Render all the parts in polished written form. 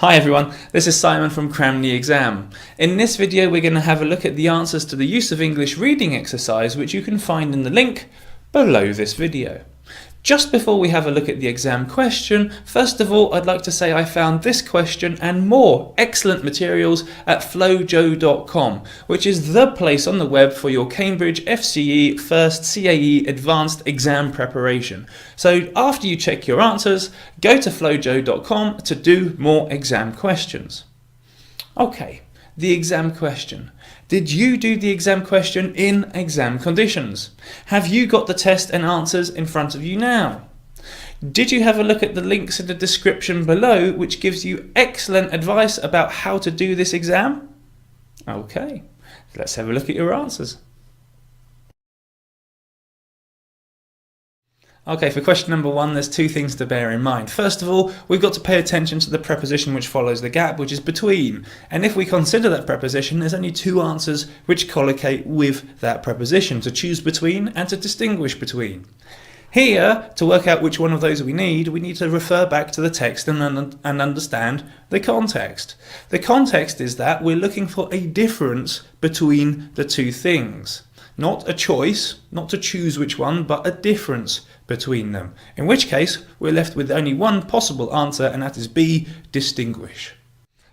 Hi everyone, this is Simon from CramTheExam. In this video we're going to have a look at the answers to the use of English reading exercise, which you can find in the link below this video. Just before we have a look at the exam question, first of all I'd like to say I found this question and more excellent materials at flo-joe.com, which is the place on the web for your Cambridge FCE First CAE Advanced Exam Preparation. So after you check your answers, go to flo-joe.com to do more exam questions. Okay, the exam question. Did you do the exam question in exam conditions? Have you got the test and answers in front of you now? Did you have a look at the links in the description below, which gives you excellent advice about how to do this exam? Okay, let's have a look at your answers. Okay, for question number one, there's two things to bear in mind. First of all, we've got to pay attention to the preposition which follows the gap, which is between. And if we consider that preposition, there's only two answers which collocate with that preposition, to choose between and to distinguish between. Here, to work out which one of those we need to refer back to the text and understand the context. The context is that we're looking for a difference between the two things. Not a choice, not to choose which one, but a difference between them. In which case, we're left with only one possible answer, and that is B, distinguish.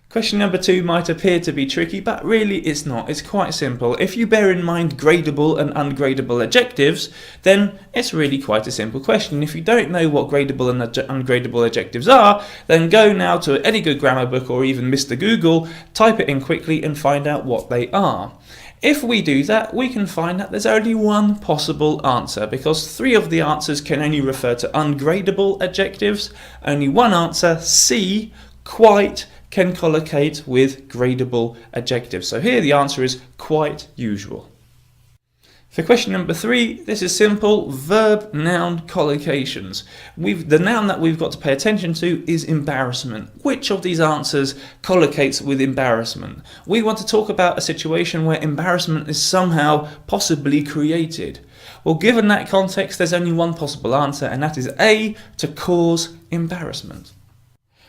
Question number two might appear to be tricky, but really it's not. It's quite simple. If you bear in mind gradable and ungradable adjectives, then it's really quite a simple question. If you don't know what gradable and ungradable adjectives are, then go now to any good grammar book or even Mr. Google, type it in quickly and find out what they are. If we do that, we can find that there's only one possible answer, because three of the answers can only refer to ungradable adjectives. Only one answer, C, quite, can collocate with gradable adjectives. So here the answer is quite usual. For question number three, this is simple, verb, noun, collocations. The noun that we've got to pay attention to is embarrassment. Which of these answers collocates with embarrassment? We want to talk about a situation where embarrassment is somehow possibly created. Well, given that context, there's only one possible answer, and that is A, to cause embarrassment.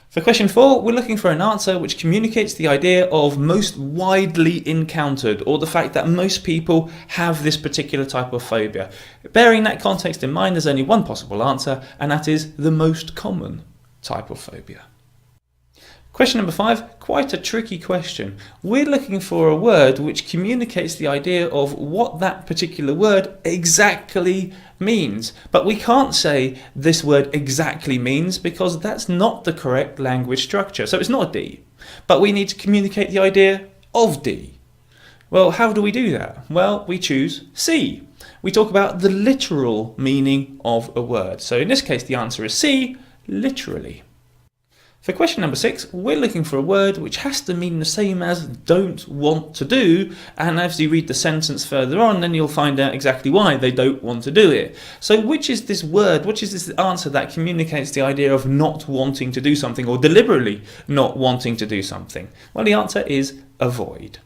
For question four, we're looking for an answer which communicates the idea of most widely encountered, or the fact that most people have this particular type of phobia. Bearing that context in mind, there's only one possible answer, and that is the most common type of phobia. Question number five, quite a tricky question. We're looking for a word which communicates the idea of what that particular word exactly means. But we can't say this word exactly means, because that's not the correct language structure. So it's not D. But we need to communicate the idea of D. Well, how do we do that? Well, we choose C. We talk about the literal meaning of a word. So in this case, the answer is C, literally. For question number six, we're looking for a word which has to mean the same as don't want to do, and as you read the sentence further on, then you'll find out exactly why they don't want to do it. So which is this word, which is this answer that communicates the idea of not wanting to do something, or deliberately not wanting to do something? Well, the answer is avoid.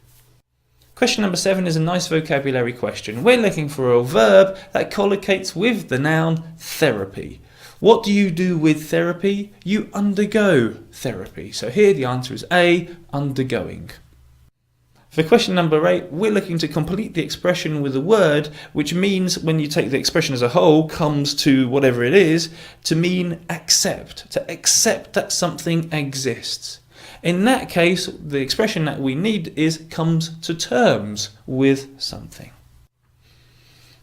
Question number seven is a nice vocabulary question. We're looking for a verb that collocates with the noun therapy. What do you do with therapy? You undergo therapy. So here the answer is A, undergoing. For question number eight, we're looking to complete the expression with a word which means, when you take the expression as a whole, comes to whatever it is, to mean accept, to accept that something exists. In that case, the expression that we need is comes to terms with something.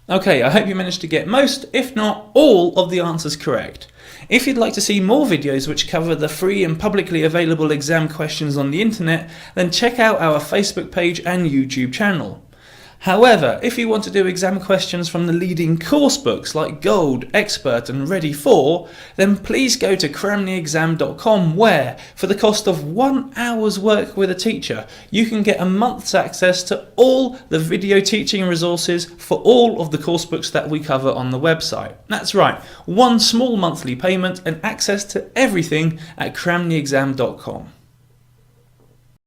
Okay, I hope you managed to get most, if not all, of the answers correct. If you'd like to see more videos which cover the free and publicly available exam questions on the internet, then check out our Facebook page and YouTube channel. However, if you want to do exam questions from the leading course books like Gold, Expert and Ready 4, then please go to CramTheExam.com, where, for the cost of 1 hour's work with a teacher, you can get a month's access to all the video teaching resources for all of the course books that we cover on the website. That's right, one small monthly payment and access to everything at CramTheExam.com.